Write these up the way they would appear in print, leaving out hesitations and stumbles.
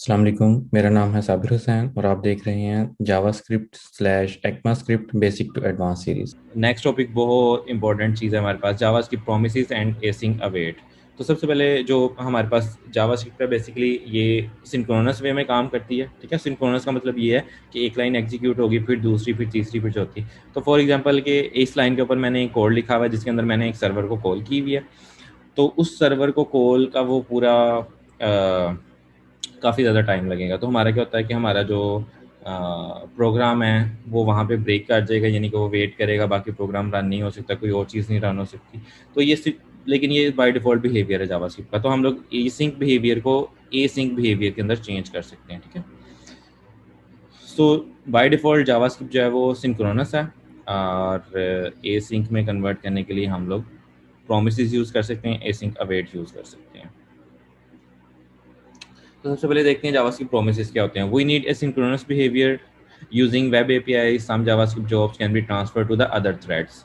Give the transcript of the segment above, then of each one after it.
अस्सलाम वालेकुम। मेरा नाम है साबिर हुसैन और आप देख रहे हैं JavaScript slash ECMAScript basic to advance series. Next topic बहुत इंपॉर्टेंट चीज़ है हमारे पास, JavaScript promises and async await. तो सबसे पहले जो हमारे पास जावास्क्रिप्ट है बेसिकली ये सिंक्रोनस वे में काम करती है। ठीक है, सिंक्रोनस का मतलब ये है कि एक लाइन एग्जीक्यूट होगी, फिर दूसरी, फिर तीसरी, फिर चौथी। तो फॉर एग्जांपल कि इस लाइन के ऊपर मैंने एक कोड लिखा हुआ है जिसके अंदर मैंने एक सर्वर को कॉल की हुई है। तो उस सर्वर को कॉल का वो पूरा काफ़ी ज़्यादा टाइम लगेगा। तो हमारा क्या होता है कि हमारा जो प्रोग्राम है वो वहाँ पे ब्रेक कर जाएगा, यानी कि वो वेट करेगा, बाकी प्रोग्राम रन नहीं हो सकता, कोई और चीज़ नहीं रन हो सकती। तो ये लेकिन ये बाय डिफ़ॉल्ट बिहेवियर है जावास्क्रिप्ट का। तो हम लोग एसिंक बिहेवियर को एसिंक बिहेवियर के अंदर चेंज कर सकते हैं। ठीक है, सो बाय डिफ़ॉल्ट जावास्क्रिप्ट जो है वो सिंक्रोनस है, और एसिंक में कन्वर्ट करने के लिए हम लोग प्रोमिसेस यूज़ कर सकते हैं, एसिंक अवेट यूज़ कर सकते हैं। तो सबसे पहले देखते हैं जावास्क्रिप्ट प्रोमिसेस क्या होते हैं। We need asynchronous behavior using web API. Some JavaScript jobs can be transferred to the other threads.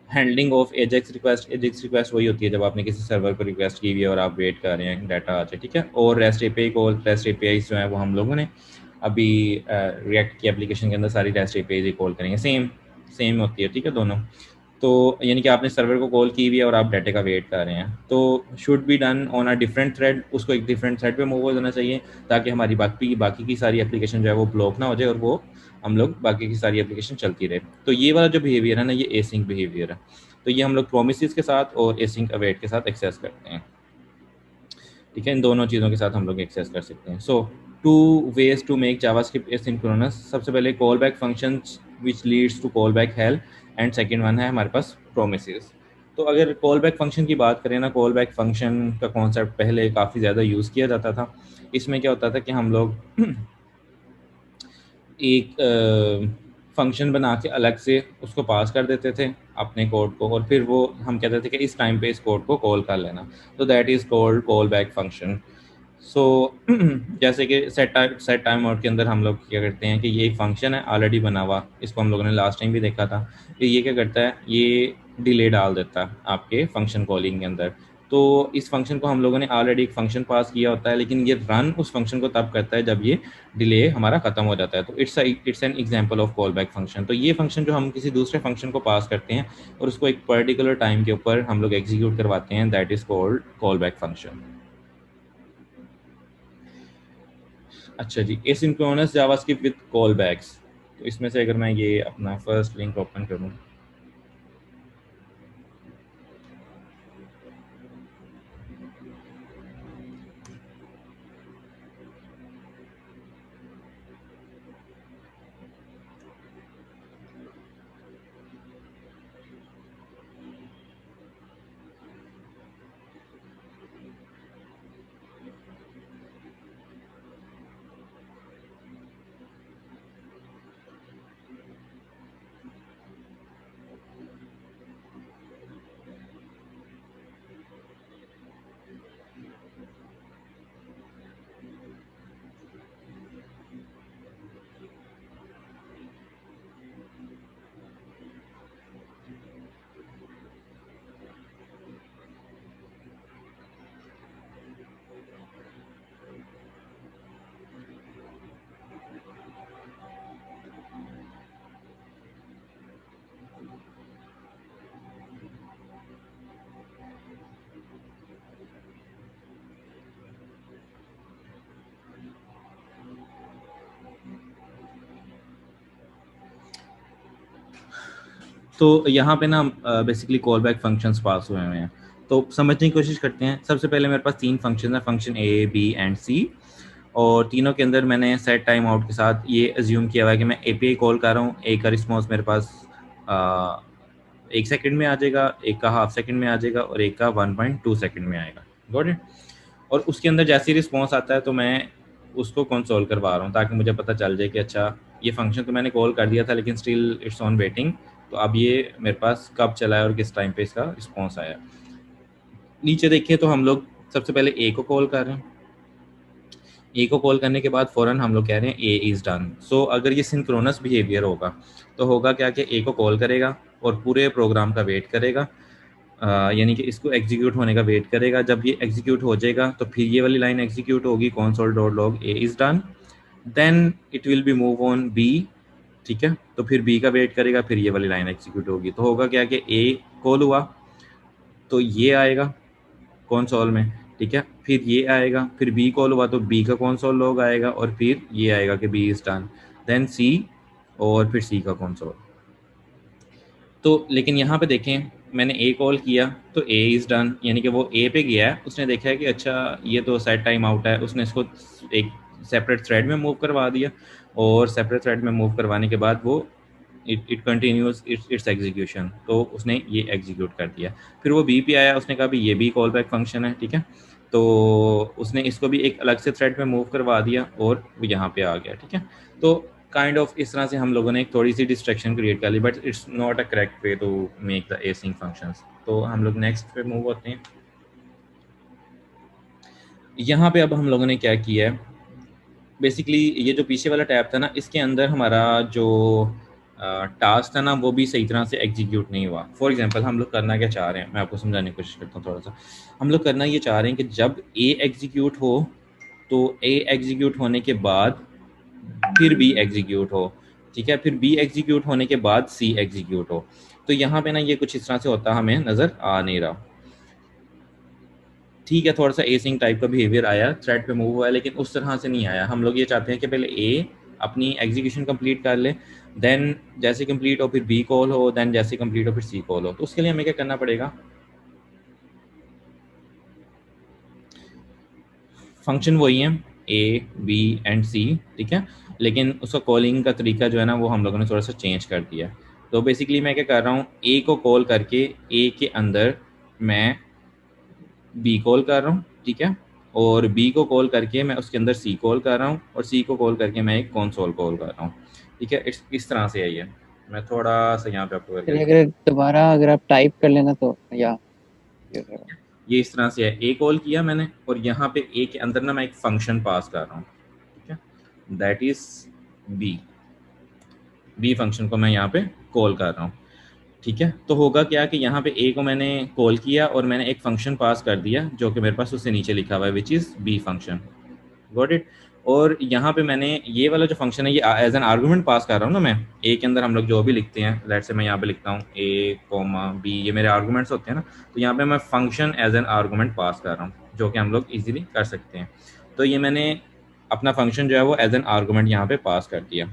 Handling of Ajax request, Ajax request वही होती है जब आपने किसी सर्वर को रिक्वेस्ट की हुई है और आप वेट कर रहे हैं डाटा आ जाए। ठीक है, और rest API call, rest API जो है वो हम लोगों ने अभी रिएक्ट की एप्लीकेशन के अंदर सारी रेस्ट एपीआई कॉल करेंगे, सेम सेम होती है। ठीक है, दोनों। तो यानी कि आपने सर्वर को कॉल की हुई है और आप डाटा का वेट कर रहे हैं, तो should be done on a different thread. उसको एक डिफरेंट थ्रेड पे मूव हो जाना चाहिए ताकि हमारी बाकी की सारी एप्लीकेशन जो है वो ब्लॉक ना हो जाए और वो हम लोग बाकी की सारी एप्लीकेशन चलती रहे। तो ये वाला जो बिहेवियर है ना, ये एसिंक बिहेवियर है। तो ये हम लोग प्रोमिसेस के साथ और एसिंक अवेट के साथ एक्सेस करते हैं। ठीक है, इन दोनों चीज़ों के साथ हम लोग एक्सेस कर सकते हैं। So two ways to make JavaScript asynchronous. सबसे पहले callback function which leads to callback hell, and second one है हमारे पास प्रोमिसेस। तो अगर कॉल बैक फंक्शन की बात करें ना, कॉल बैक फंक्शन का कॉन्सेप्ट पहले काफ़ी ज़्यादा यूज़ किया जाता था। इसमें क्या होता था कि हम लोग एक फंक्शन बना के अलग से उसको पास कर देते थे अपने कोड को, और फिर वो हम कहते थे कि इस टाइम पे इस कोड को कॉल कर लेना। तो that is called callback function. So जैसे कि सेट टाइम आउट के अंदर हम लोग क्या करते हैं कि ये एक फंक्शन है ऑलरेडी बना हुआ, इसको हम लोगों ने लास्ट टाइम भी देखा था। तो ये क्या करता है, ये डिले डाल देता है आपके फंक्शन कॉलिंग के अंदर। तो इस फंक्शन को हम लोगों ने ऑलरेडी एक फंक्शन पास किया होता है, लेकिन ये रन उस फंक्शन को तब करता है जब ये डिले हमारा खत्म हो जाता है। तो it's an example of call back function. तो ये फंक्शन जो हम किसी दूसरे फंक्शन को पास करते हैं और उसको एक पर्टिकुलर टाइम के ऊपर हम लोग एग्जीक्यूट करवाते हैं, that is called callback function. अच्छा जी, asynchronous JavaScript with callbacks. तो इसमें से अगर मैं ये अपना फर्स्ट लिंक ओपन करूँ, तो यहाँ पे ना बेसिकली कॉल बैक फंक्शंस पास हुए हुए हैं। तो समझने की कोशिश करते हैं। सबसे पहले मेरे पास तीन फंक्शन है, फंक्शन ए, बी एंड सी, और तीनों के अंदर मैंने सेट टाइम आउट के साथ ये एज्यूम किया हुआ है कि मैं एपीआई कॉल कर रहा हूँ। एक का रिस्पॉन्स मेरे पास 1 सेकंड में आ जाएगा, एक का हाफ सेकंड में आ जाएगा, और एक का 1.2 सेकंड में आएगा। Got it. और उसके अंदर जैसे ही रिस्पॉन्स आता है तो मैं उसको कंसोल करवा रहा हूँ ताकि मुझे पता चल जाए कि अच्छा, ये फंक्शन तो मैंने कॉल कर दिया था लेकिन स्टिल इट्स ऑन वेटिंग। तो अब ये मेरे पास कब चला है और किस टाइम पे इसका रिस्पॉन्स आया। नीचे देखिए तो हम लोग सबसे पहले ए को कॉल कर रहे हैं। ए को कॉल करने के बाद फ़ौरन हम लोग कह रहे हैं ए इज़ डन। सो अगर ये सिंक्रोनस बिहेवियर होगा तो होगा क्या कि ए को कॉल करेगा और पूरे प्रोग्राम का वेट करेगा, यानी कि इसको एग्जीक्यूट होने का वेट करेगा। जब ये एग्जीक्यूट हो जाएगा तो फिर ये वाली लाइन एग्जीक्यूट होगी, console dot log A is done, then it will be move on B. ठीक है, तो फिर बी का वेट करेगा, फिर ये वाली लाइन एग्जीक्यूट होगी। तो होगा क्या कि ए कॉल हुआ तो ये आएगा कंसोल में। ठीक है, फिर ये आएगा, फिर बी कॉल हुआ तो बी का कंसोल लॉग आएगा, और फिर ये आएगा कि बी इज़ डन, देन सी, और फिर सी का कंसोल। तो लेकिन यहाँ पे देखें, मैंने ए कॉल किया तो ए इज़ डन, यानी कि वो ए पे गया है, उसने देखा है कि अच्छा ये तो सेट टाइम आउट है, उसने इसको एक सेपरेट थ्रेड में मूव करवा दिया, और सेपरेट थ्रेड में मूव करवाने के बाद वो इट कंटिन्यूज इट्स एग्जीक्यूशन, तो उसने ये एग्जीक्यूट कर दिया। फिर वो बी पे आया, उसने कहा भी ये भी कॉल बैक फंक्शन है। ठीक है, तो उसने इसको भी एक अलग से थ्रेड में मूव करवा दिया और वो यहाँ पे आ गया। ठीक है, तो काइंड ऑफ इस तरह से हम लोगों ने एक थोड़ी सी डिस्ट्रैक्शन क्रिएट कर ली, but it's not a correct way to make the async functions. तो हम लोग नेक्स्ट पे मूव होते हैं। यहाँ पे अब हम लोगों ने क्या किया है, बेसिकली ये जो पीछे वाला टैब था ना, इसके अंदर हमारा जो टास्क था ना, वो भी सही तरह से एग्जीक्यूट नहीं हुआ। फॉर एग्जांपल हम लोग करना क्या चाह रहे हैं, मैं आपको समझाने की कोशिश करता हूँ थोड़ा सा। हम लोग करना ये चाह रहे हैं कि जब ए एग्जीक्यूट हो तो ए एग्जीक्यूट होने के बाद फिर बी एग्जीक्यूट हो। ठीक है, फिर बी एग्जीक्यूट होने के बाद सी एग्जीक्यूट हो। तो यहाँ पे ना ये कुछ इस तरह से होता हमें नज़र आ नहीं रहा। ठीक है, थोड़ा सा एसिंग टाइप का बिहेवियर आया, थ्रेड पे मूव हुआ है, लेकिन उस तरह से नहीं आया। हम लोग ये चाहते हैं कि पहले ए अपनी एग्जीक्यूशन कंप्लीट कर ले, देन जैसे कंप्लीट हो फिर बी कॉल हो, देन जैसे कंप्लीट हो फिर सी कॉल हो। तो उसके लिए हमें क्या करना पड़ेगा, फंक्शन वही है ए बी एंड सी। ठीक है, लेकिन उसका कॉलिंग का तरीका जो है ना, वो हम लोगों ने थोड़ा सा चेंज कर दिया। तो बेसिकली मैं क्या कर रहा हूँ, ए को कॉल करके ए के अंदर मैं बी कॉल कर रहा हूँ। ठीक है, और बी को कॉल करके मैं उसके अंदर सी कॉल कर रहा हूँ, और सी को कॉल करके मैं एक कंसोल कॉल कर रहा हूँ। ठीक है, इस तरह से है ये। मैं थोड़ा सा यहाँ पे आपको करके चलिए, दिखाता अगर दोबारा अगर आप टाइप कर लेना तो या ये हो जाएगा। हूँ। ये इस तरह से है, ए कॉल किया मैंने, और यहाँ पे ए के अंदर ना मैं एक फंक्शन पास कर रहा हूँ। ठीक है, that is B. B function को मैं यहाँ पे कॉल कर रहा हूँ। ठीक है, तो होगा क्या कि यहाँ पे ए को मैंने कॉल किया और मैंने एक फंक्शन पास कर दिया जो कि मेरे पास उससे नीचे लिखा हुआ है, which is B function. Got it. और यहाँ पे मैंने ये वाला जो फंक्शन है ये एज एन आर्गूमेंट पास कर रहा हूँ ना मैं। ए के अंदर हम लोग जो भी लिखते हैं, लेट से मैं यहाँ पे लिखता हूँ ए कोमा बी, ये मेरे आर्गूमेंट्स होते हैं ना। तो यहाँ पे मैं फंक्शन एज एन आर्गूमेंट पास कर रहा हूँ, जो कि हम लोग इजीली कर सकते हैं। तो ये मैंने अपना फंक्शन जो है वो एज एन आर्गूमेंट यहाँ पे पास कर दिया।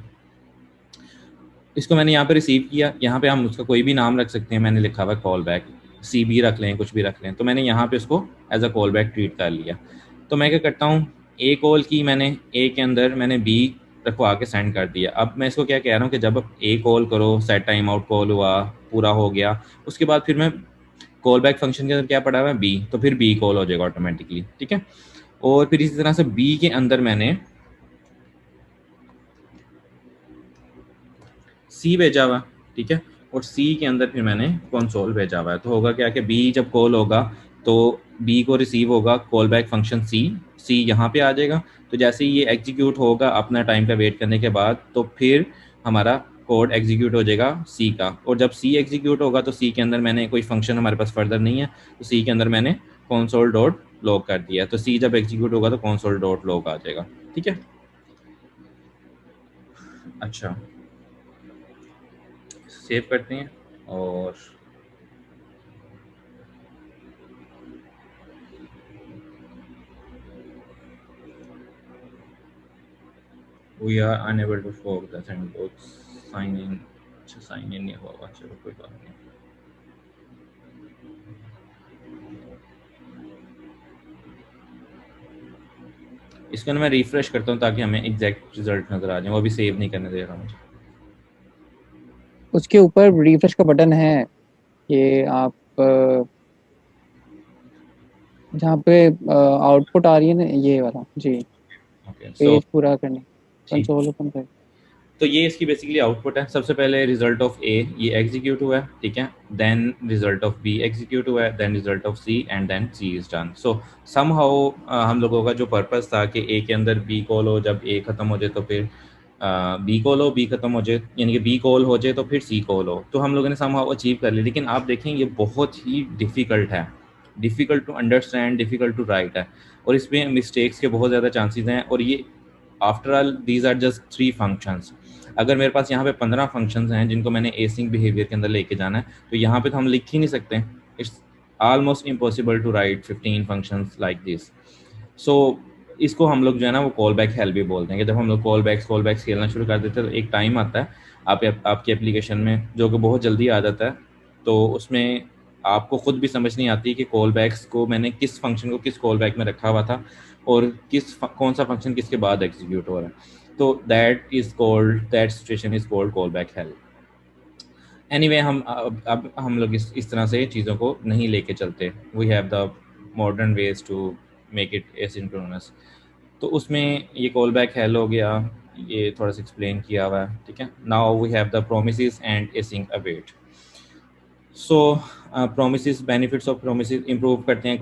इसको मैंने यहाँ पे रिसीव किया, यहाँ पे हम उसका कोई भी नाम रख सकते हैं, मैंने लिखा हुआ है कॉल बैक, सी भी रख लें, कुछ भी रख लें। तो मैंने यहाँ पे उसको as a call back treat कर लिया। तो मैं क्या करता हूँ, ए कॉल की मैंने, ए के अंदर मैंने बी रखवा के सेंड कर दिया। अब मैं इसको क्या कह रहा हूँ कि जब आप ए कॉल करो, सेट टाइम आउट कॉल हुआ, पूरा हो गया, उसके बाद फिर मैं कॉल बैक फंक्शन के अंदर क्या पड़ा हुआ है बी, तो फिर बी कॉल हो जाएगा ऑटोमेटिकली। ठीक है, और फिर इसी तरह से बी के अंदर मैंने सी भेजा हुआ। ठीक है, और सी के अंदर फिर मैंने कंसोल भेजा हुआ है। तो होगा क्या कि बी जब कॉल होगा तो बी को रिसीव होगा कॉल बैक फंक्शन सी, सी यहाँ पे आ जाएगा। तो जैसे ही ये एग्जीक्यूट होगा अपना टाइम का वेट करने के बाद, तो फिर हमारा कोड एग्जीक्यूट हो जाएगा सी का। और जब सी एग्जीक्यूट होगा तो सी के अंदर मैंने कोई फंक्शन हमारे पास फर्दर नहीं है, तो सी के अंदर मैंने कंसोल डॉट लॉग कर दिया। तो सी जब एग्जीक्यूट होगा तो कंसोल डॉट लॉग आ जाएगा। ठीक है, अच्छा, सेव करते हैं। और we are unable to fork the sandbox sign in। अच्छा, साइन इन नहीं होगा, चलो कोई बात नहीं। इसको ना मैं रिफ्रेश करता हूँ ताकि हमें एग्जैक्ट रिजल्ट नजर आ जाए, वो अभी सेव नहीं करने दे रहा मुझे। उसके ऊपर रिफ्रेश का बटन है, ये आप जहाँ पे आउटपुट आ रही है ना, ये वाला जी, ओके, सो पेज पूरा करने, ठीक। कंसोल ओपन कर। तो ये इसकी बेसिकली आउटपुट है। सबसे पहले रिजल्ट ऑफ ए ये एग्जीक्यूट हुआ है। ठीक है, then result of B execute हुआ है, then result of C, and then C is done. So somehow हम लोगों का जो पर्पस था कि ए के अंदर बी कॉल हो, जब ए खत्म हो जाए तो फिर बी कॉल हो, बी खत्म हो जाए, यानी कि बी कॉल हो जाए तो फिर सी कॉल हो, तो हम लोगों ने समहाउ अचीव कर लिया। लेकिन आप देखें ये बहुत ही डिफ़िकल्ट है, difficult to understand, difficult to write है, और इसमें मिस्टेक्स के बहुत ज़्यादा चांसेस हैं। और ये after all these are just 3 functions. अगर मेरे पास यहाँ पे 15 फंक्शंस हैं जिनको मैंने एसिंक बिहेवियर के अंदर लेके जाना है, तो यहाँ पे तो हम लिख ही नहीं सकते। It's almost impossible to write 15 functions like this. So इसको हम लोग जो है ना वो कॉल बैक हेल्प भी बोलते हैं, कि जब हम लोग कॉल बैक्स खेलना शुरू कर देते हैं तो एक टाइम आता है आपकी एप्लीकेशन में जो कि बहुत जल्दी आ जाता है, तो उसमें आपको खुद भी समझ नहीं आती कि कॉल बैक्स को मैंने किस फंक्शन को किस कॉल बैक में रखा हुआ था और कौन सा फंक्शन किसके बाद एग्जीक्यूट हो रहा है। तो that situation is called callback help. Anyway हम अब हम लोग इस तरह से चीज़ों को नहीं लेके चलते। We have the modern ways to make it asynchronous. तो उसमें ये कॉल बैक हेल हो गया, ये थोड़ा सा एक्सप्लेन किया हुआ है, ठीक है। Now we have the promises and async await. So promises, benefits of promises improve करते हैं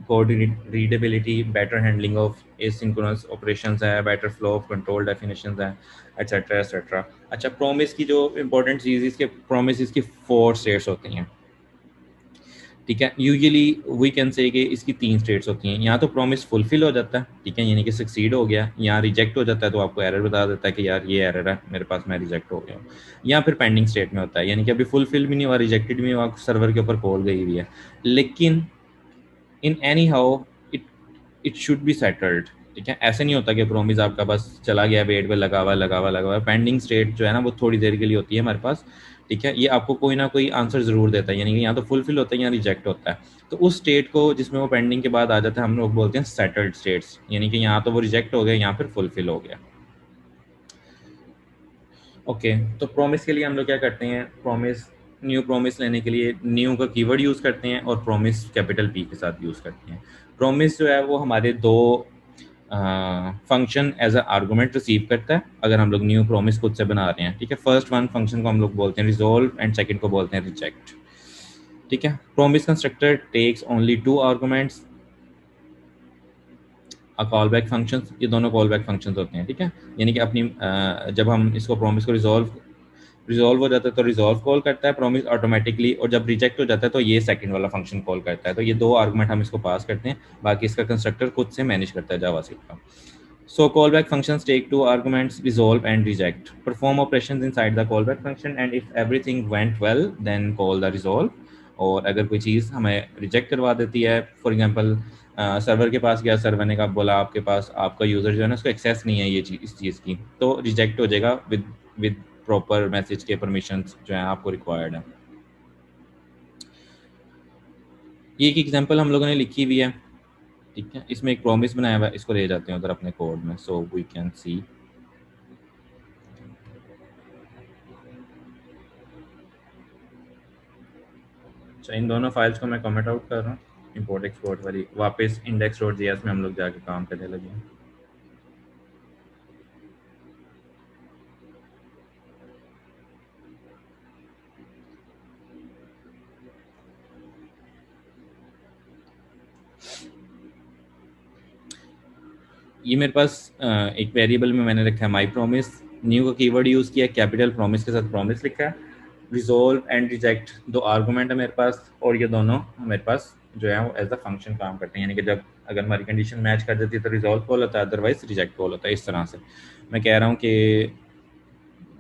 coordinatability, better handling of asynchronous operations है, better flow of control definitions है, एटसेट्रा एटसेट्रा। अच्छा, प्रोमिस की जो इंपॉर्टेंट चीज़, इसके प्रोमिस की 4 स्टेट्स होती हैं, ठीक है। यूजुअली वी कैन से कि इसकी 3 स्टेट्स होती हैं। यहाँ तो प्रॉमिस फुलफिल हो जाता है, ठीक है, यानी कि सक्सीड हो गया। यहाँ रिजेक्ट हो जाता है तो आपको एरर बता देता है कि यार ये एरर है मेरे पास, मैं रिजेक्ट हो गया हूँ। या फिर पेंडिंग स्टेट में होता है, यानी कि अभी फुलफिल भी नहीं हुआ, रिजेक्टेड भी नहीं हुआ, सर्वर के ऊपर कॉल गई हुई है, लेकिन in any how it it should be settled, ठीक है। ऐसे नहीं होता कि प्रोमिस आपका बस चला गया, वेट पे लगा हुआ। पेंडिंग स्टेट जो है ना वो थोड़ी देर के लिए होती है हमारे पास, ठीक है। ये आपको कोई ना कोई आंसर ज़रूर देता है, यानी कि यहाँ तो फुलफिल होता है या रिजेक्ट होता है। तो उस स्टेट को जिसमें वो पेंडिंग के बाद आ जाता है हम लोग बोलते हैं सेटल्ड स्टेट्स, यानी कि यहाँ तो वो रिजेक्ट हो गया, यहाँ फिर फुलफिल हो गया। ओके, तो प्रॉमिस के लिए हम लोग क्या करते हैं, न्यू प्रॉमिस लेने के लिए न्यू का कीवर्ड यूज़ करते हैं और प्रॉमिस कैपिटल पी के साथ यूज़ करते हैं। प्रॉमिस जो है वो हमारे दो function as a argument receive करता है अगर हम लोग न्यू प्रॉमिस खुद से बना रहे हैं, ठीक है। फर्स्ट वन फंक्शन को हम लोग बोलते हैं रिजोल्व एंड सेकंड को बोलते हैं रिजेक्ट, ठीक है। Promise constructor takes only 2 arguments, call back functions, ये दोनों कॉल बैक फंक्शंस होते हैं, ठीक है। यानी कि अपनी जब हम इसको प्रॉमिस को रिजॉल्व हो जाता है तो रिजॉल्व कॉल करता है प्रॉमिस ऑटोमेटिकली, और जब रिजेक्ट हो जाता है तो ये सेकंड वाला फंक्शन कॉल करता है। तो ये 2 आर्गूमेंट हम इसको पास करते हैं, बाकी इसका कंस्ट्रक्टर खुद से मैनेज करता है जावास्क्रिप्ट का। So callback functions take 2 arguments, resolve and reject. Perform operations inside the callback function, and if everything went well, then call the resolve. और अगर कोई चीज़ हमें रिजेक्ट करवा देती है, फॉर एग्जांपल सर्वर के पास गया, सर्वर ने कहा बोला आपके पास आपका यूज़र जो है ना उसको एक्सेस नहीं है ये चीज़, इस चीज़ की, तो रिजेक्ट हो जाएगा विद प्रॉपर मैसेज के परमिशंस जो है आपको रिक्वायर्ड है। ये एक एग्जांपल हम लोगों ने लिखी हुई है, ठीक है। इसमें एक प्रॉमिस बनाया हुआ है, इसको ले जाते हैं उधर अपने कोड में, सो वी कैन सी। अच्छा, इन दोनों फाइल्स को मैं कमेंट आउट कर रहा हूँ, इंपोर्ट एक्सपोर्ट वाली, वापस index.js में हम लोग जाके काम करने लगे हैं। ये मेरे पास एक वेरिएबल में मैंने रखा है माई प्रॉमिस, न्यू का कीवर्ड यूज़ किया, कैपिटल प्रॉमिस के साथ प्रॉमिस लिखा है, रिजोल्व एंड रिजेक्ट 2 आर्गूमेंट है मेरे पास, और ये दोनों मेरे पास जो है वो एज अ फंक्शन काम करते हैं, यानी कि जब अगर हमारी कंडीशन मैच कर देती है तो रिजोल्व कॉल होता है, अदरवाइज रिजेक्ट कॉल होता है। इस तरह से मैं कह रहा हूँ कि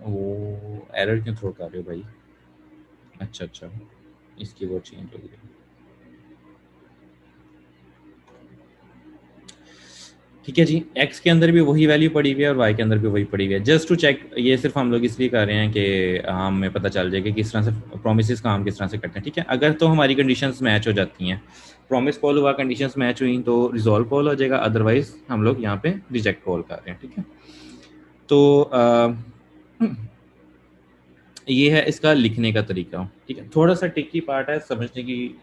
वो एरर क्यों थ्रो कर रहे हो भाई। अच्छा, इसकी वो चेंज हो गई, ठीक है जी। एक्स के अंदर भी वही वैल्यू पड़ी हुई है और वाई के अंदर भी वही पड़ी हुई है, जस्ट टू चेक। ये सिर्फ हम लोग इसलिए कर रहे हैं कि हमें पता चल जाए कि किस तरह से प्रोमिस काम किस तरह से करते हैं, ठीक है। अगर तो हमारी कंडीशंस मैच हो जाती हैं, प्रॉमिस कॉल हुआ, कंडीशंस मैच हुई तो रिजॉल्व कॉल हो जाएगा, अदरवाइज हम लोग यहाँ पे रिजेक्ट कॉल कर रहे हैं, ठीक है। तो ये है इसका लिखने का तरीका, ठीक है। थोड़ा सा टिकी पार्ट है, समझने की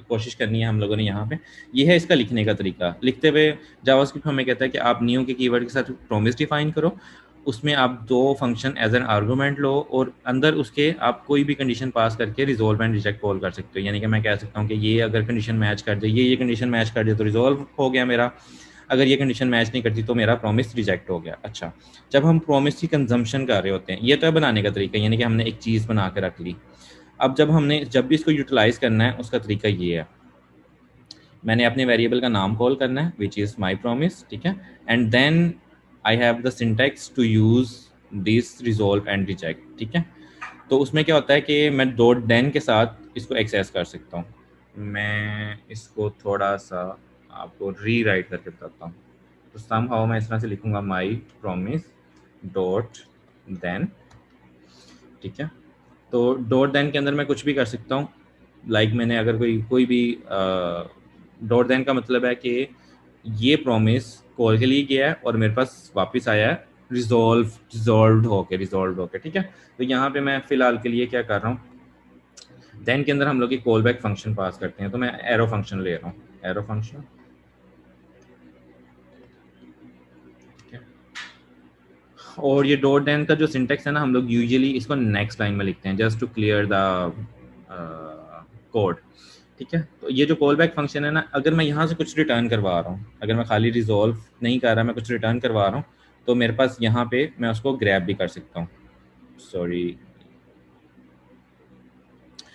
कोशिश करनी है हम लोगों ने यहाँ पे। ये है इसका लिखने का तरीका। लिखते हुए जावास्क्रिप्ट हमें कहता है कि आप न्यू के कीवर्ड के साथ प्रॉमिस डिफाइन करो, उसमें आप 2 फंक्शन एज एन आर्गूमेंट लो, और अंदर उसके आप कोई भी कंडीशन पास करके रिजोल्व एंड रिजेक्ट कॉल कर सकते हो। यानी कि मैं कह सकता हूँ कि ये अगर कंडीशन मैच कर जाए, ये कंडीशन मैच कर जाए तो रिजोल्व हो गया मेरा, अगर ये कंडीशन मैच नहीं करती तो मेरा प्रॉमिस रिजेक्ट हो गया। अच्छा, जब हम प्रॉमिस की कंजम्पशन कर रहे होते हैं, ये तो है बनाने का तरीका, यानी कि हमने एक चीज़ बना के रख ली। अब जब भी इसको यूटिलाइज करना है, उसका तरीका ये है, मैंने अपने वेरिएबल का नाम कॉल करना है विच इज़ माई प्रॉमिस, ठीक है, and then I have the syntax to use this resolve and reject, ठीक है। तो उसमें क्या होता है कि मैं डॉट देन के साथ इसको एक्सेस कर सकता हूँ। मैं इसको थोड़ा सा आपको री राइट करके बताता हूँ। तो सम हाउ मैं इस तरह से लिखूँगा माई प्रोमिस डॉट देन, ठीक है। तो डॉट देन के अंदर मैं कुछ भी कर सकता हूँ। लाइक मैंने अगर कोई भी डॉट देन का मतलब है कि ये प्रॉमिस कॉल के लिए गया है और मेरे पास वापस आया है रिजॉल्व होके, ठीक है। तो यहाँ पे मैं फिलहाल के लिए क्या कर रहा हूँ, देन के अंदर हम लोग एक कॉल बैक फंक्शन पास करते हैं। तो मैं एरो फंक्शन ले रहा हूँ, एरो फंक्शन, ठीक है। और ये डॉट देन का जो सिंटेक्स है ना, हम लोग यूजुअली इसको नेक्स्ट लाइन में लिखते हैं just to clear the code, ठीक है। तो ये जो कॉल बैक फंक्शन है ना, अगर मैं यहाँ से कुछ रिटर्न करवा रहा हूँ, अगर मैं खाली रिजॉल्व नहीं कर रहा, मैं कुछ रिटर्न करवा रहा हूँ, तो मेरे पास यहाँ पे मैं उसको ग्रैब भी कर सकता हूँ, सॉरी।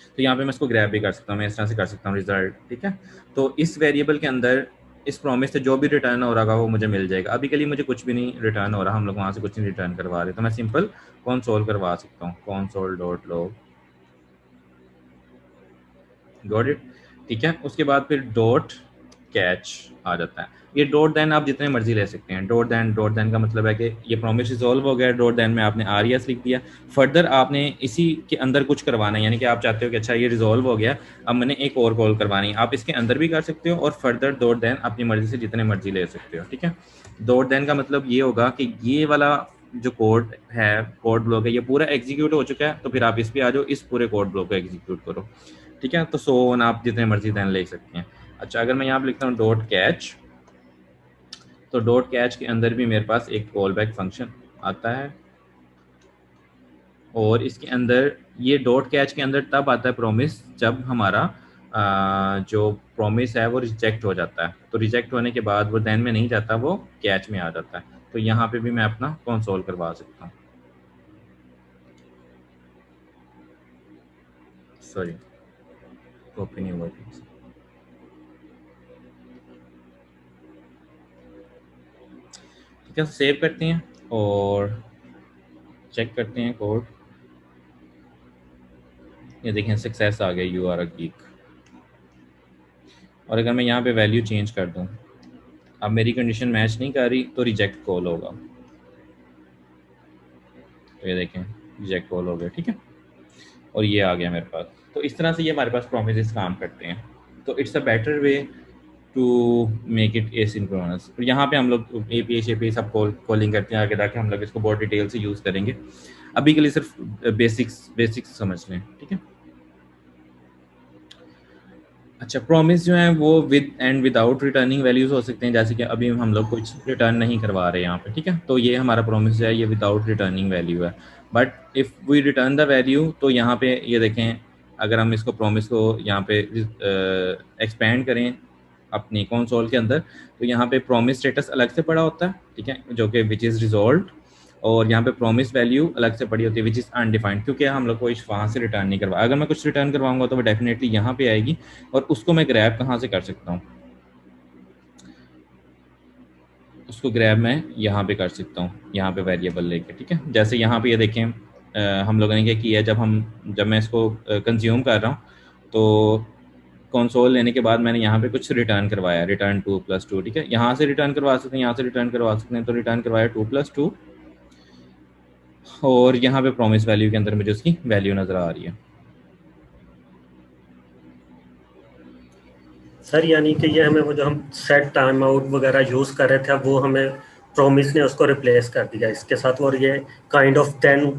तो यहाँ पे मैं इसको ग्रैब भी कर सकता हूँ, मैं इस तरह से कर सकता हूँ रिजल्ट, ठीक है। तो इस वेरिएबल के अंदर इस प्रॉमिस से जो भी रिटर्न हो रहा वो मुझे मिल जाएगा। अभी के लिए मुझे कुछ भी नहीं रिटर्न हो रहा, हम लोग वहाँ से कुछ नहीं रिटर्न करवा रहे, तो मैं सिंपल कॉन्सोल करवा सकता हूँ, console dot log, got it, ठीक है। उसके बाद फिर डॉट कैच आ जाता है। ये डॉट देन आप जितने मर्जी ले सकते हैं। डॉट देन का मतलब है कि ये प्रॉमिस रिजॉल्व हो गया, डॉट देन में आपने आर एस लिख दिया। फर्दर आपने इसी के अंदर कुछ करवाना है, यानी कि आप चाहते हो कि अच्छा ये रिजॉल्व हो गया, अब मैंने एक और कॉल करवानी है, आप इसके अंदर भी कर सकते हो और फर्दर डॉट देन अपनी मर्जी से जितने मर्जी ले सकते हो, ठीक है। डॉट देन का मतलब ये होगा कि ये वाला जो कोड है, कोड ब्लॉक है, ये पूरा एग्जीक्यूट हो चुका है, तो फिर आप इस पे आ जाओ, इस पूरे कोड ब्लॉक को एग्जीक्यूट करो, ठीक है। तो सो आप जितने मर्जी देन ले सकते हैं। अच्छा, अगर मैं यहाँ पे लिखता हूँ डॉट कैच, तो डॉट कैच के अंदर भी मेरे पास एक कॉल बैक फंक्शन आता है, और इसके अंदर ये डॉट कैच के अंदर तब आता है प्रॉमिस जब हमारा जो प्रॉमिस है वो रिजेक्ट हो जाता है। तो रिजेक्ट होने के बाद वो देन में नहीं जाता, वो कैच में आ जाता है। तो यहाँ पे भी मैं अपना कंसोल करवा सकता हूँ, सॉरी कॉपी नहीं हुआ, ठीक है। सेव करते हैं और चेक करते हैं कोड। ये देखें सक्सेस आ गया, यू आर अ गीक। और अगर मैं यहाँ पे वैल्यू चेंज कर दूँ, अब मेरी कंडीशन मैच नहीं कर रही, तो रिजेक्ट कॉल होगा। तो ये देखें रिजेक्ट कॉल हो गया, ठीक है। और ये आ गया मेरे पास। तो इस तरह से ये हमारे पास प्रोमिस काम करते हैं। तो it's a better way to make it asynchronous. तो यहाँ पे हम लोग एपीआई शेपीआई सब कॉलिंग करते हैं, आगे जाके हम लोग इसको बहुत डिटेल से यूज़ करेंगे। अभी के लिए सिर्फ बेसिक्स समझ लें, ठीक है। अच्छा, प्रॉमिस जो है वो with and without returning values हो सकते हैं, जैसे कि अभी हम लोग कुछ रिटर्न नहीं करवा रहे हैं यहाँ पे, ठीक है। तो ये हमारा प्रॉमिस है, ये विदाउट रिटर्निंग वैल्यू है। But if we return the value, तो यहाँ पे ये देखें, अगर हम इसको प्रॉमिस को यहाँ पे एक्सपेंड करें अपनी कंसोल के अंदर, तो यहाँ पे प्रॉमिस स्टेटस अलग से पड़ा होता है, ठीक है, जो कि विच इज़ रिजॉल्व। और यहाँ पे प्रॉमिस वैल्यू अलग से पड़ी होती है विच इज़ अनडिफाइंड, क्योंकि हम लोग को इस वहाँ से रिटर्न नहीं करवा। अगर मैं कुछ रिटर्न करवाऊंगा तो वो डेफिनेटली यहाँ पे आएगी, और उसको मैं ग्रैब कहाँ से कर सकता हूँ, उसको ग्रैब मैं यहाँ पे कर सकता हूँ, यहाँ पे वेरिएबल लेके, ठीक है। जैसे यहाँ पे ये देखें, हम लोगों ने क्या किया, जब मैं इसको कंज्यूम कर रहा हूँ, तो कंसोल लेने के बाद मैंने यहाँ पे कुछ रिटर्न करवाया, रिटर्न 2+2, ठीक है। यहाँ से रिटर्न करवा सकते हैं, यहाँ से रिटर्न करवा सकते हैं, तो रिटर्न करवाया 2+2, और यहाँ पे प्रॉमिस वैल्यू के अंदर मुझे उसकी वैल्यू नज़र आ रही है। सर यानी कि ये हमें वो जो हम सेट टाइम आउट वगैरह यूज कर रहे थे, अब वो हमें प्रॉमिस ने उसको रिप्लेस कर दिया इसके साथ, और ये काइंड ऑफ देन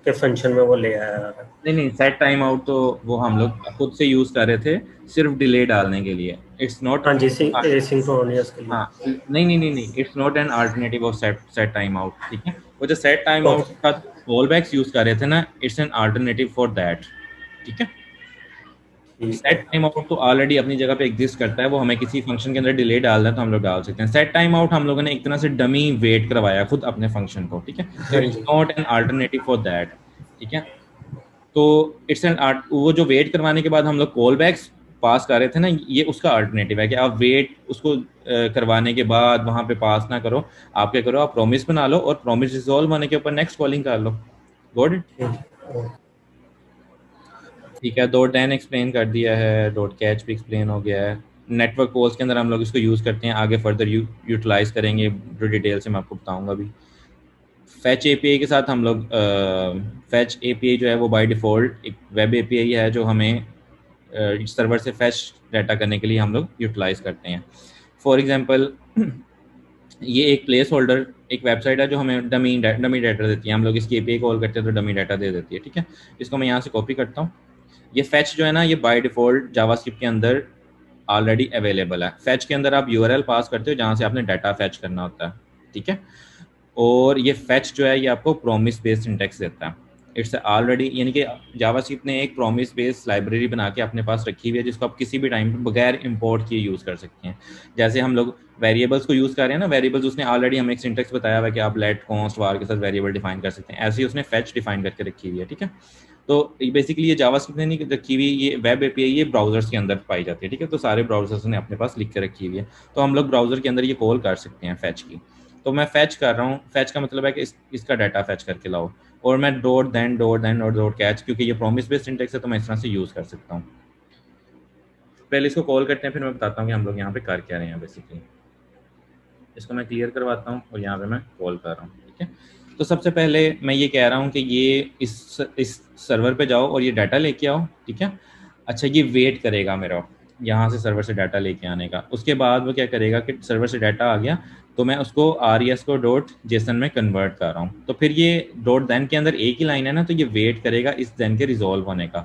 के फंक्शन में वो ले आया है। नहीं नहीं, सेट टाइम आउट तो वो हम लोग खुद से यूज़ कर रहे थे, सिर्फ डिले डालने के लिए। इट्स नॉट, हाँ जी, एसिंक्रोनियस के लिए। हाँ, नहीं, it's not an alternative of set time out, ठीक है। वो जो सेट टाइम आउट ओके, का कॉल बैक्स यूज़ कर रहे थे ना, it's an alternative for that, ठीक है। सेट टाइम आउट तो ऑलरेडी अपनी जगह पे एग्जिस्ट करता है, वो हमें किसी फंक्शन के अंदर डिले डालना है तो हम लोग डाल सकते हैं। सेट टाइम आउट हम लोगों ने एक तरह से डमी वेट करवाया खुद अपने फंक्शन को, ठीक है, तो हाँ it's G. Not an alternative for that, ठीक है। तो इट्स एन वो जो वेट करवाने के बाद हम लोग कॉल बैक्स पास कर रहे थे ना, ये उसका अल्टरनेटिव है कि आप वेट उसको करवाने के बाद वहां पे पास ना करो, आप क्या करो, आप प्रॉमिस बना लो और प्रॉमिस रिजॉल्व होने के ऊपर नेक्स्ट कॉलिंग कर लो। Got it? ठीक है, डॉट एन एक्सप्लेन कर दिया है, डॉट कैच भी एक्सप्लेन हो गया है। नेटवर्क कॉल्स के अंदर हम लोग इसको यूज़ करते हैं, आगे फर्दर यूटिलाइज करेंगे, जो डिटेल से मैं आपको बताऊंगा अभी। फैच एपीआई के साथ हम लोग फैच एपीआई जो है वो बाय डिफ़ॉल्ट एक वेब एपीआई है जो हमें सर्वर से फैच डाटा करने के लिए हम लोग यूटिलाइज करते हैं। फॉर एग्जांपल ये एक प्लेस होल्डर एक वेबसाइट है जो हमें डमी डाटा देती है, हम लोग इसकी एपीआई कॉल करते हैं तो डमी डाटा दे देती है, ठीक है। इसको मैं यहाँ से कॉपी करता हूँ। ये फैच जो है ना, ये बाय डिफ़ॉल्ट जावास्क्रिप्ट के अंदर ऑलरेडी अवेलेबल है। फैच के अंदर आप यूआरएल पास करते हो जहाँ से आपने डाटा फैच करना होता है, ठीक है। और ये फैच जो है ये आपको प्रॉमिस बेस्ड सिंटैक्स देता है। इट्स ऑलरेडी, यानी कि जावास्क्रिप्ट ने एक प्रॉमिस बेस्ड लाइब्रेरी बना के अपने पास रखी हुई है जिसको आप किसी भी टाइम पे बगैर इंपोर्ट किए यूज़ कर सकते हैं। जैसे हम लोग वेरिएबल्स को यूज़ कर रहे हैं ना, वेरिएबल्स उसने ऑलरेडी हमें एक सिंटैक्स बताया हुआ है कि आप लेट कॉन्स्ट वार के साथ वेरिएबल डिफाइन कर सकते हैं, ऐसे ही उसने फैच डिफाइन करके रखी हुई है, ठीक है। तो बेसिकली ये जावास्क्रिप्ट ने नहीं रखी हुई, ये वेब एपीआई ये ब्राउजर्स के अंदर पाई जाती है, ठीक है। तो सारे ब्राउजर्स ने अपने पास लिख के रखी हुई है, तो हम लोग ब्राउजर के अंदर ये कॉल कर सकते हैं फैच की। तो मैं फैच कर रहा हूँ, फैच का मतलब है कि इसका डाटा फैच करके लाओ, और मैं डॉट कैच, क्योंकि ये प्रॉमिस बेस्ड सिंटैक्स है तो मैं इस तरह से यूज़ कर सकता हूँ। पहले इसको कॉल करते हैं, फिर मैं बताता हूँ कि हम लोग यहाँ पे कर क्या रहे हैं। बेसिकली इसको मैं क्लियर करवाता हूँ और यहाँ पे मैं कॉल कर रहा हूँ, ठीक है। तो सबसे पहले मैं ये कह रहा हूँ कि ये इस सर्वर पे जाओ और ये डाटा लेके आओ, ठीक है। अच्छा, ये वेट करेगा मेरा यहाँ से सर्वर से डाटा लेके आने का। उसके बाद वो क्या करेगा कि सर्वर से डाटा आ गया तो मैं उसको आर को डॉट जेसन में कन्वर्ट कर रहा हूँ। तो फिर ये डॉट देन के अंदर एक ही लाइन है ना, तो ये वेट करेगा इस देन के रिजॉल्व होने का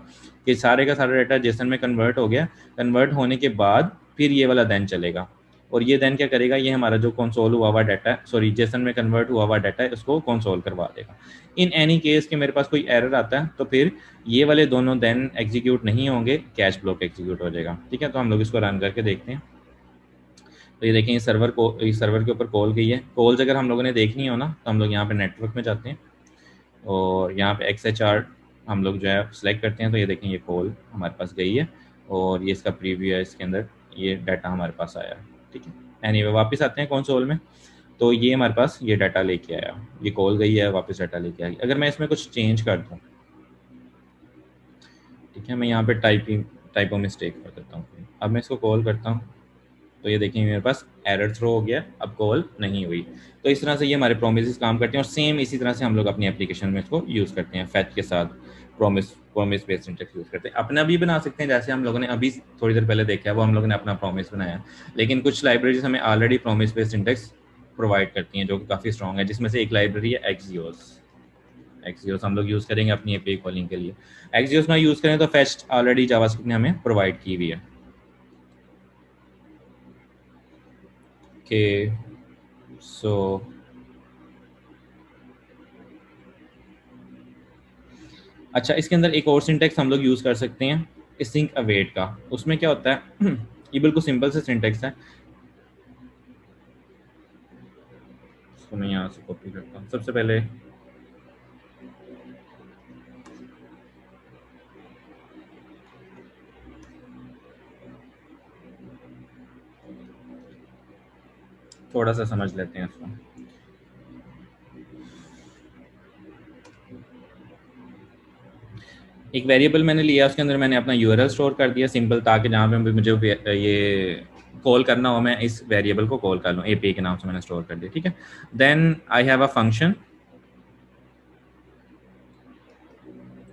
कि सारे का सारा डाटा जेसन में कन्वर्ट हो गया। कन्वर्ट होने के बाद फिर ये वाला देन चलेगा, और ये देन क्या करेगा, ये हमारा जो कंसोल हुआ हुआ डाटा है, सॉरी जेसन में कन्वर्ट हुआ हुआ डाटा है, उसको कंसोल करवा देगा। इन एनी केस कि मेरे पास कोई एरर आता है तो फिर ये वाले दोनों देन एग्जीक्यूट नहीं होंगे, कैश ब्लॉक एग्जीक्यूट हो जाएगा, ठीक है। तो हम लोग इसको रन करके देखते हैं। तो ये देखें, ये सर्वर को, इस सर्वर के ऊपर कॉल गई है। कॉल्स अगर हम लोगों ने देखनी हो ना तो हम लोग यहाँ पे नेटवर्क में जाते हैं और यहाँ पे XHR हम लोग जो है सेलेक्ट करते हैं। तो ये देखें, ये कॉल हमारे पास गई है और ये इसका प्रीव्यू है, इसके अंदर ये डाटा हमारे पास आया, ठीक है। एनीवे वापस आते हैं कंसोल में, तो ये हमारे पास ये डाटा लेके आया, ये कॉल गई है, वापस डाटा लेके आई। अगर मैं इसमें कुछ चेंज कर दूँ, ठीक है, मैं यहाँ पे टाइपो मिस्टेक कर देता हूँ। अब मैं इसको कॉल करता हूँ तो ये देखिए मेरे पास एरर थ्रो हो गया, अब कॉल नहीं हुई। तो इस तरह से ये हमारे प्रोमिस काम करते हैं, और सेम इसी तरह से हम लोग अपनी एप्लीकेशन में इसको यूज़ करते हैं। फैच के साथ प्रॉमिस बेस्ड सिंटैक्स यूज़ करते हैं। अपना भी बना सकते हैं, जैसे हम लोगों ने अभी थोड़ी देर पहले देखा है, वो हम लोगों ने अपना प्रॉमिस बनाया। लेकिन कुछ लाइब्रेरीज हमें already promise based syntax provide करती हैं जो कि काफ़ी स्ट्रॉग है, जिसमें से एक लाइब्रेरी है एक्सियोस हम लोग यूज़ करेंगे अपनी एपीआई कॉलिंग के लिए। एक्सियोस ना यूज़ करें तो फैच ऑलरेडी जावास्क्रिप्ट ने हमें प्रोवाइड की हुई है। Okay, so अच्छा, इसके अंदर एक और सिंटेक्स हम लोग यूज़ कर सकते हैं सिंक अवेट का। उसमें क्या होता है ये बिल्कुल सिंपल से सिंटेक्स है, इसको मैं यहाँ से कॉपी करता हूँ। सबसे पहले थोड़ा सा समझ लेते हैं इसको। एक वेरिएबल मैंने लिया, उसके अंदर मैंने अपना यूआरएल स्टोर कर दिया सिंपल, ताकि जहाँ पे मुझे ये कॉल करना हो मैं इस वेरिएबल को कॉल कर लूँ, एपीआई के नाम से मैंने स्टोर कर दिया, ठीक है। Then I have a function,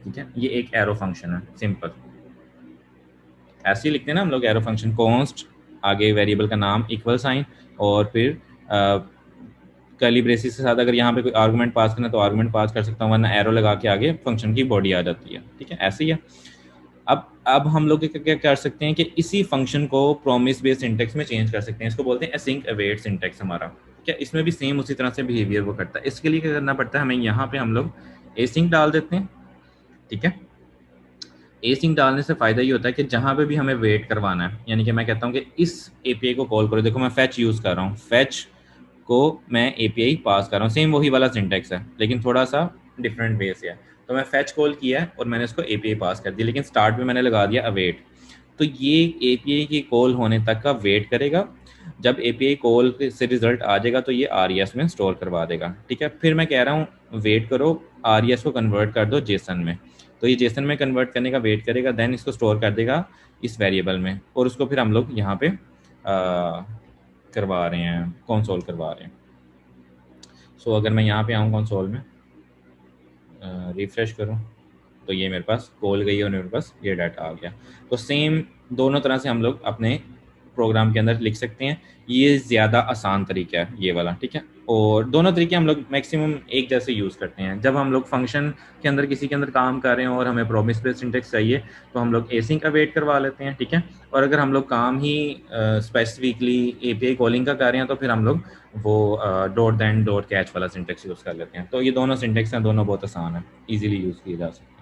ठीक है, ये एक एरो फंक्शन है सिंपल, ऐसे ही लिखते हैं ना हम लोग एरो फंक्शन, कॉन्स्ट आगे वेरिएबल का नाम इक्वल साइन और फिर कर्ली ब्रेसिस के साथ अगर यहाँ पे कोई आर्गुमेंट पास करना तो आर्गुमेंट पास कर सकता हूँ, वरना एरो लगा के आगे फंक्शन की बॉडी आ जाती है, ठीक है। ऐसे ही है। अब हम लोग क्या कर सकते हैं कि इसी फंक्शन को प्रॉमिस बेस्ड सिंटेक्स में चेंज कर सकते हैं। इसको बोलते हैं एसिंक अवेट सिंटेक्स हमारा, क्या इसमें भी सेम उसी तरह से बिहेवियर वो करता है। इसके लिए क्या करना पड़ता है हमें, यहाँ पे हम लोग एसिंक डाल देते हैं, ठीक है। एसिंक डालने से फ़ायदा ये होता है कि जहाँ पे भी हमें वेट करवाना है, यानी कि मैं कहता हूँ कि इस एपीआई को कॉल करो, देखो मैं फैच यूज़ कर रहा हूँ, फैच को मैं एपीआई पास कर रहा हूँ, सेम वही वाला सिंटेक्स है लेकिन थोड़ा सा डिफरेंट वे से है। तो मैं फैच कॉल किया है और मैंने उसको एपीआई पास कर दिया, लेकिन स्टार्ट में मैंने लगा दिया अवेट। तो ये एपीआई की कॉल होने तक का वेट करेगा, जब एपीआई कॉल से रिजल्ट आ जाएगा तो ये आरईएस में स्टोर करवा देगा, ठीक है। फिर मैं कह रहा हूँ वेट करो, आरईएस को कन्वर्ट कर दो जेसन में, तो ये जेसन में कन्वर्ट करने का वेट करेगा, देन इसको स्टोर कर देगा इस वेरिएबल में, और उसको फिर हम लोग यहाँ पे करवा रहे हैं, कंसोल करवा रहे हैं। सो अगर मैं यहाँ पे आऊँ कंसोल में, रिफ्रेश करूँ, तो ये मेरे पास कॉल गई और मेरे पास ये डाटा आ गया। तो सेम दोनों तरह से हम लोग अपने प्रोग्राम के अंदर लिख सकते हैं, ये ज़्यादा आसान तरीका है ये वाला, ठीक है। और दोनों तरीके हम लोग मैक्सिमम एक जैसे यूज़ करते हैं। जब हम लोग फंक्शन के अंदर किसी के अंदर काम कर रहे हैं और हमें प्रॉमिस बेस्ड सिंटेक्स चाहिए तो हम लोग एसिंक का वेट करवा लेते हैं, ठीक है। और अगर हम लोग काम ही स्पेसिफिकली एपीआई कॉलिंग का कर रहे हैं तो फिर हम लोग वो डॉट देन डॉट कैच वाला सिंटेक्स यूज़ कर लेते हैं। तो ये दोनों सिंटेक्स हैं, दोनों बहुत आसान है, ईजिली यूज़ किए जा सकते हैं।